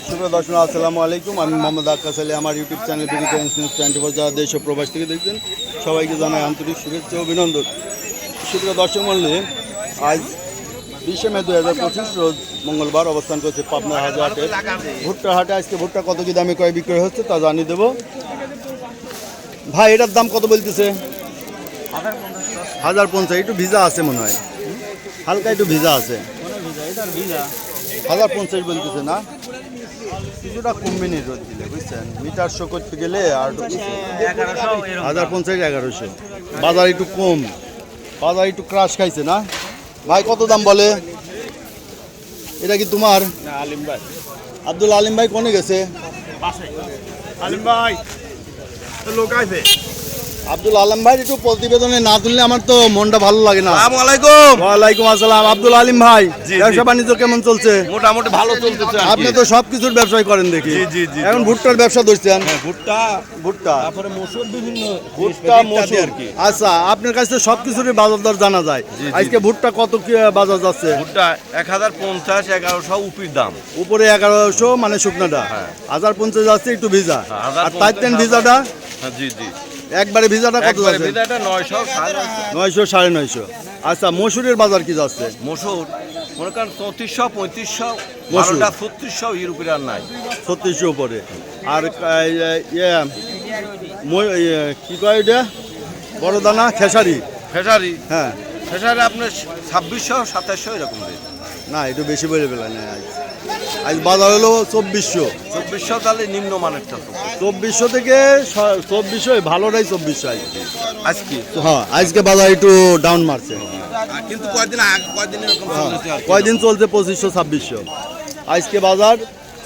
সুপ্রিয় দর্শক, আসসালামু আলাইকুম। আমি মোহাম্মদ আক্কাস আলী। আমার YouTube channel BD grains news 24 যারা দেশ ও প্রবাস থেকে দেখছেন সবাইকে জানাই আন্তরিক শুভেচ্ছা ও অভিনন্দন। সুপ্রিয় দর্শক মণ্ডলী, আজ 20 মে 2025 রোজ মঙ্গলবার অবস্থান করছে পাবনা হাটে। ভুট্টার হাটে আজকে ভুট্টা কত কি দামে ক্রয় বিক্রয় হচ্ছে তা জানিয়ে দেবো। ভাই, এটার দাম কত বলতেছে? 1050। একটু ভিজা আছে মনে হয়, হালকা একটু ভিজা আছে। 1050 বলতেছে না, কিছুটা কমবে নি রোদ দিলে, বুঝছেন? মিটার শো করতে গেলে আর 1050 1100। বাজার একটু কম, বাজার একটু ক্রাশ খাইছে না। ভাই কত দাম বলে? এটা কি তোমার? আলিম ভাই, আব্দুল আলিম ভাই কোনে গেছে? আলিম ভাই লোক আছে। আব্দুল আলম ভাই একটু প্রতিবেদনে না তুললে আমার তো মনটা ভালো লাগে না। আসসালামু আলাইকুম। ওয়ালাইকুম আসসালাম। আব্দুল আলিম ভাই, ব্যবসা বাণিজ্য কেমন চলছে? মোটামুটি ভালো চলতেছে। আপনি তো সবকিছুর ব্যবসায় করেন দেখি। এখন ভুট্টার ব্যবসা ধরছেন? ভুট্টা ভুট্টা, তারপরে মসুর, বিভিন্ন ভুট্টা, মসুর আর কি। আচ্ছা, আপনার কাছে তো সবকিছুরই বাজার দর জানা যায়। আজকে ভুট্টা কত কি বাজার যাচ্ছে? ভুট্টা 1050 1100 উপির দাম। উপরে 1100 মানে শুকনাটা, 1050 যাচ্ছে একটু ভিজা। আর তাইতেন ভিজাটা? জি। একবারে ভিজাটা কত যাচ্ছে? ভিজাটা 900 900 950। আচ্ছা, মসুরের বাজার কি যাচ্ছে? মসুর মনে করেন 3400 3500 মসুর। 12টা 3600 এর উপরে আর নাই। 3600 উপরে। আর কি কয় এটা, বড় দানা খেসারি? ফেসারি হ্যাঁ, ফেসারি আপনার 2600 2700 এরকম রেট। না একটু বেশি বলে পেলেন। আজ বাজার হলো 2400। 2400 তাহলে নিম্ন মানেরটা তো 2400 থেকে 2400, ভালোটাই 2400 আজকে। আজকে। হ্যাঁ, আজকে বাজার একটু ডাউন মারছে। কিন্তু কয়দিন এরকম চলতেছে আর কি। কয়দিন চলছে 2500 2600। আজকে বাজার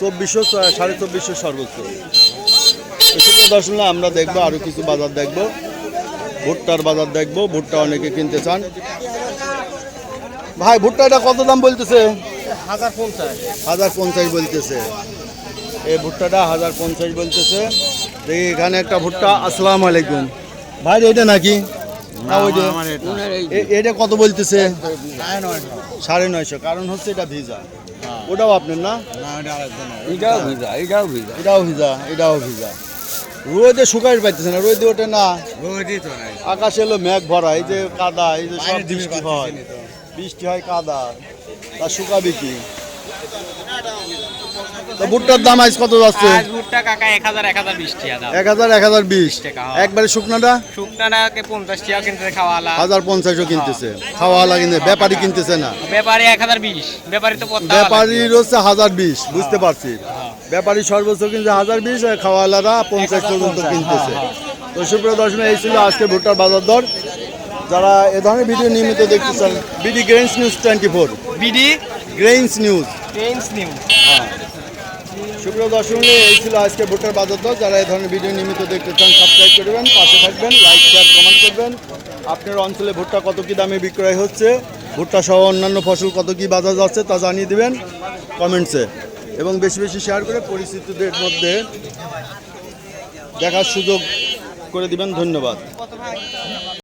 2400 2450 সর্বোচ্চ। এসব দর্শক, আমরা দেখবো আরো কিছু বাজার দেখবো। ভুট্টার বাজার দেখবো, ভুট্টা অনেকে কিনতে চান। ভাই, ভুট্টাটা কত দাম বলতেছে? 1050 বলতেছে। এই ভুট্টাটা 1050 বলতেছে। দেখি এখানে একটা ভুট্টা। আসসালামু আলাইকুম ভাই, এটা নাকি? না, ওইটা এটা কত বলতেছে? 950। কারণ হচ্ছে এটা ভিজা। ওটাও আপনার না? এটাও ভিজা, এটাও ভিজা। এটাও ভিজা। রোদে শুকাই পাইতেছে না, রোদে ওঠে না। আকাশ এলো মেঘ ভরা, এই যে কাদা, এই যে সব বৃষ্টি হয় কাদা, তা শুকাবে কি? তো ভুট্টার দাম আজ কত যাচ্ছে? ভুট্টা কাকা 1000 1020 টাকা দাম। 1000 1020 একবারে শুকনাটা? শুকনাটাকে 50 টাকা কিনতে খাওয়ালা। 1050 কিনতেছে, খাওয়ালা কিনতে, ব্যাপারী কিনতেছে না। ব্যাপারে 1020, ব্যাপারে তো পড়তা। ব্যাপারীর হচ্ছে 1020, বুঝতে পারছি। ব্যাপারী সর্বোচ্চ কিনছে 1020, আর খাওয়ালারা 50 পর্যন্ত কিনতেছে। তো সুপ্রিয় দর্শক, এই ছিল আজকে ভুট্টার বাজার দর। যারা এ ধরনের ভিডিও নিয়মিত দেখতে চান, BD grains news 24, BD grains news. News. হ্যাঁ, সুপ্রিয় দর্শক, এই ছিল আজকে ভুট্টার বাজার দর। যারা এই ধরনের ভিডিও নিয়মিত দেখতে চান, সাবস্ক্রাইব করবেন, পাশে থাকবেন, লাইক শেয়ার কমেন্ট করবেন। আপনার অঞ্চলে ভুট্টা কত কি দামে বিক্রয় হচ্ছে, ভুট্টা সহ অন্যান্য ফসল কত কি বাজার যাচ্ছে তা জানিয়ে দিবেন কমেন্টসে, এবং বেশি বেশি শেয়ার করে পরিচিতদের মধ্যে দেখার সুযোগ করে দিবেন। ধন্যবাদ।